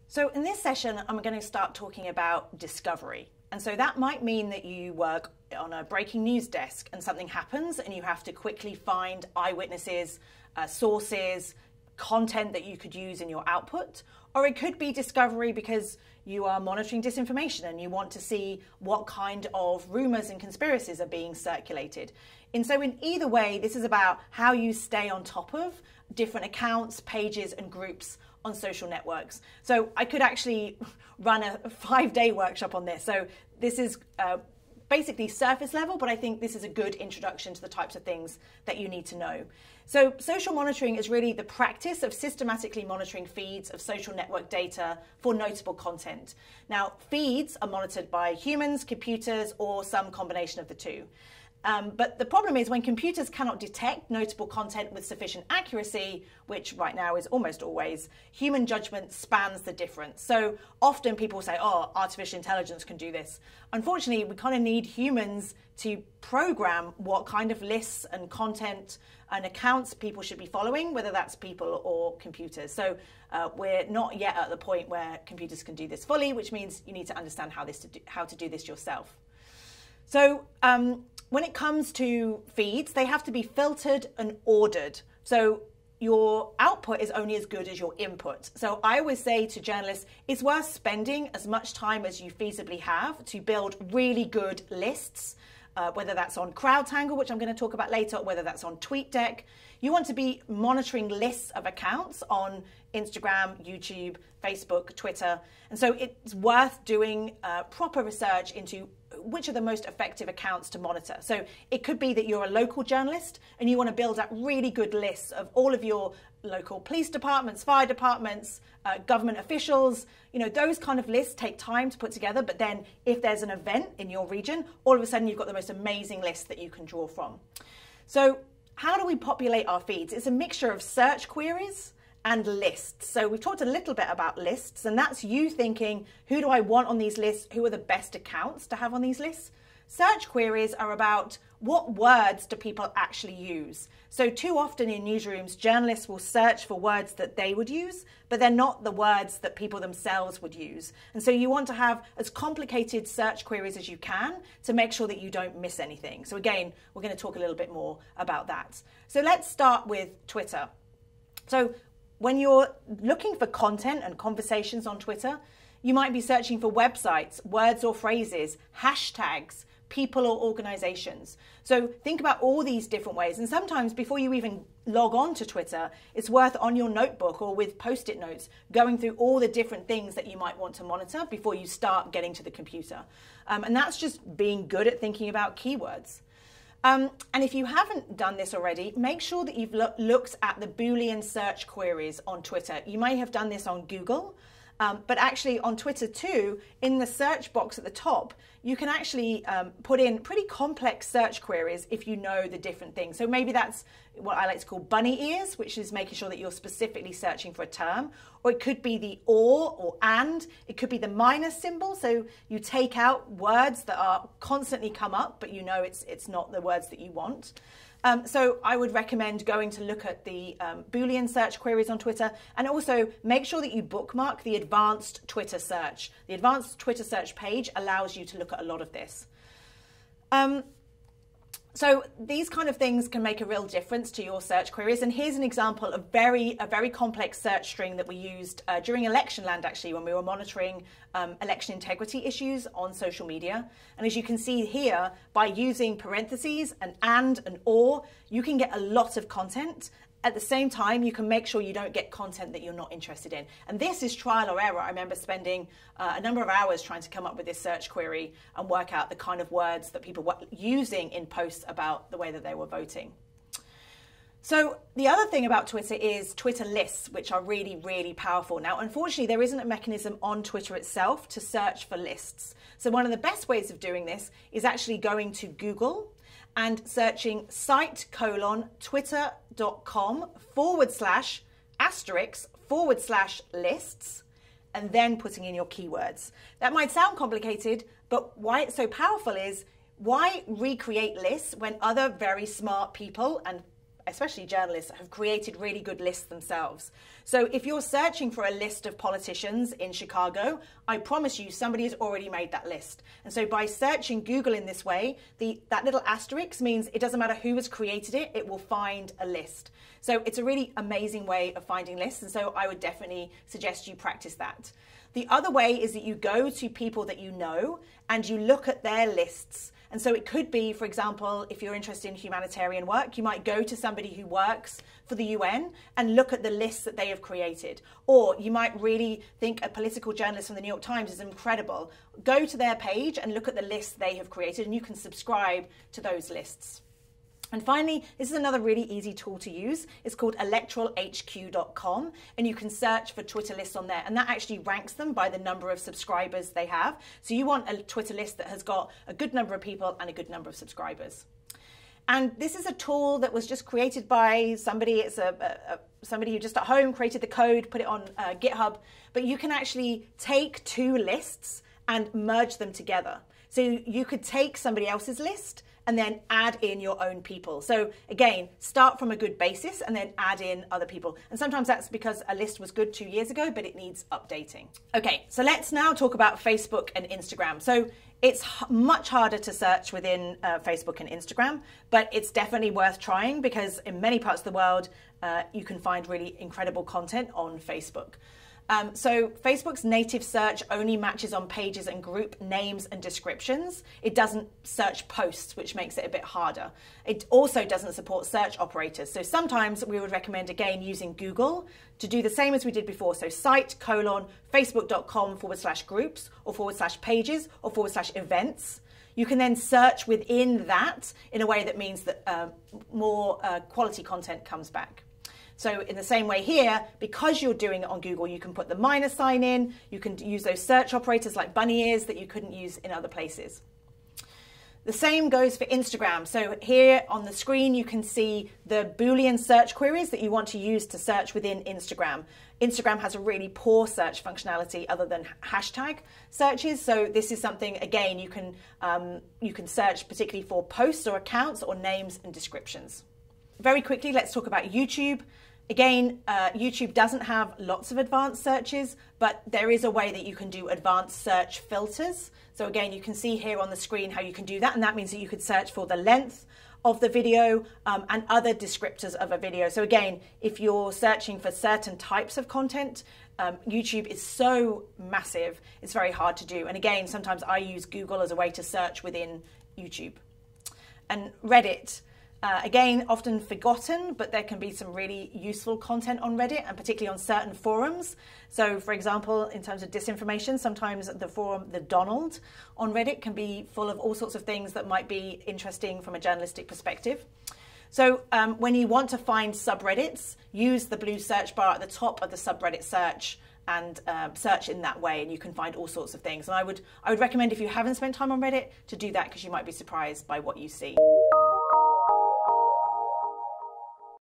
So in this session, I'm going to start talking about discovery. And so that might mean that you work on a breaking news desk and something happens and you have to quickly find eyewitnesses, sources, content that you could use in your output. Or it could be discovery because you are monitoring disinformation and you want to see what kind of rumors and conspiracies are being circulated. And so in either way, this is about how you stay on top of different accounts, pages, and groups on social networks. So I could actually run a 5-day workshop on this. So this is basically surface level, but I think this is a good introduction to the types of things that you need to know. So social monitoring is really the practice of systematically monitoring feeds of social network data for notable content. Now, feeds are monitored by humans, computers, or some combination of the two. But the problem is when computers cannot detect notable content with sufficient accuracy, which right now is almost always, human judgment spans the difference. So often people say, oh, artificial intelligence can do this. Unfortunately, we kind of need humans to program what kind of lists and content and accounts people should be following, whether that's people or computers. So we're not yet at the point where computers can do this fully, which means you need to understand how to do this yourself. So when it comes to feeds, they have to be filtered and ordered. So your output is only as good as your input. So I always say to journalists, it's worth spending as much time as you feasibly have to build really good lists, whether that's on CrowdTangle, which I'm going to talk about later, or whether that's on TweetDeck. You want to be monitoring lists of accounts on Instagram, YouTube, Facebook, Twitter. And so it's worth doing proper research into which are the most effective accounts to monitor. So it could be that you're a local journalist and you want to build up really good lists of all of your local police departments, fire departments, government officials. You know, those kind of lists take time to put together, but then if there's an event in your region, all of a sudden you've got the most amazing list that you can draw from. So how do we populate our feeds? It's a mixture of search queries and lists. So we've talked a little bit about lists, and that's you thinking, who do I want on these lists? Who are the best accounts to have on these lists? Search queries are about what words do people actually use. So too often in newsrooms, journalists will search for words that they would use, but they're not the words that people themselves would use. And so you want to have as complicated search queries as you can to make sure that you don't miss anything. So again, we're going to talk a little bit more about that. So let's start with Twitter. So when you're looking for content and conversations on Twitter, you might be searching for websites, words or phrases, hashtags, people or organizations. So think about all these different ways. And sometimes before you even log on to Twitter, it's worth on your notebook or with Post-it notes going through all the different things that you might want to monitor before you start getting to the computer. And that's just being good at thinking about keywords. And if you haven't done this already, make sure that you've looked at the Boolean search queries on Twitter. You may have done this on Google, but actually on Twitter too, in the search box at the top, you can actually put in pretty complex search queries if you know the different things. So maybe that's what I like to call bunny ears, which is making sure that you're specifically searching for a term. Or it could be the or and. It could be the minus symbol. So you take out words that are constantly come up, but you know it's not the words that you want. So I would recommend going to look at the Boolean search queries on Twitter, and also make sure that you bookmark the advanced Twitter search. The advanced Twitter search page allows you to look at a lot of this. So these kind of things can make a real difference to your search queries. And here's an example of a very complex search string that we used during Electionland, actually, when we were monitoring election integrity issues on social media. And as you can see here, by using parentheses, and or, you can get a lot of content. At the same time, you can make sure you don't get content that you're not interested in. And this is trial or error. I remember spending a number of hours trying to come up with this search query and work out the kind of words that people were using in posts about the way that they were voting. So the other thing about Twitter is Twitter lists, which are really, really powerful. Now, unfortunately, there isn't a mechanism on Twitter itself to search for lists. So one of the best ways of doing this is actually going to Google and searching site://twitter.com/*/lists, and then putting in your keywords. That might sound complicated, but why it's so powerful is, why recreate lists when other very smart people and especially journalists, have created really good lists themselves. So if you're searching for a list of politicians in Chicago, I promise you somebody has already made that list. And so by searching Google in this way, that little asterisk means it doesn't matter who has created it, it will find a list. So it's a really amazing way of finding lists, and so I would definitely suggest you practice that. The other way is that you go to people that you know and you look at their lists. And so it could be, for example, if you're interested in humanitarian work, you might go to somebody who works for the UN and look at the lists that they have created. Or you might really think a political journalist from the New York Times is incredible. Go to their page and look at the lists they have created, and you can subscribe to those lists. And finally, this is another really easy tool to use. It's called electoralhq.com, and you can search for Twitter lists on there, and that actually ranks them by the number of subscribers they have. So you want a Twitter list that has got a good number of people and a good number of subscribers. And this is a tool that was just created by somebody. It's somebody who just at home created the code, put it on GitHub, but you can actually take two lists and merge them together. So you could take somebody else's list and then add in your own people. So again, start from a good basis and then add in other people. And sometimes that's because a list was good 2 years ago, but it needs updating. Okay, so let's now talk about Facebook and Instagram. So it's much harder to search within Facebook and Instagram, but it's definitely worth trying because in many parts of the world, you can find really incredible content on Facebook. So Facebook's native search only matches on pages and group names and descriptions. It doesn't search posts, which makes it a bit harder. It also doesn't support search operators. So sometimes we would recommend, again, using Google to do the same as we did before. So site:facebook.com/groups or /pages or /events. You can then search within that in a way that means that more quality content comes back. So in the same way here, because you're doing it on Google, you can put the minus sign in, you can use those search operators like bunny ears that you couldn't use in other places. The same goes for Instagram. So here on the screen, you can see the Boolean search queries that you want to use to search within Instagram. Instagram has a really poor search functionality other than hashtag searches. So this is something, again, you can search particularly for posts or accounts or names and descriptions. Very quickly, let's talk about YouTube. Again, YouTube doesn't have lots of advanced searches, but there is a way that you can do advanced search filters. So again, you can see here on the screen how you can do that, and that means that you could search for the length of the video and other descriptors of a video. So again, if you're searching for certain types of content, YouTube is so massive, it's very hard to do. And again, sometimes I use Google as a way to search within YouTube. And Reddit. Again, often forgotten, but there can be some really useful content on Reddit, and particularly on certain forums. So, for example, in terms of disinformation, sometimes the forum, the Donald on Reddit, can be full of all sorts of things that might be interesting from a journalistic perspective. So when you want to find subreddits, use the blue search bar at the top of the subreddit search and search in that way, and you can find all sorts of things. And I would recommend, if you haven't spent time on Reddit, to do that because you might be surprised by what you see.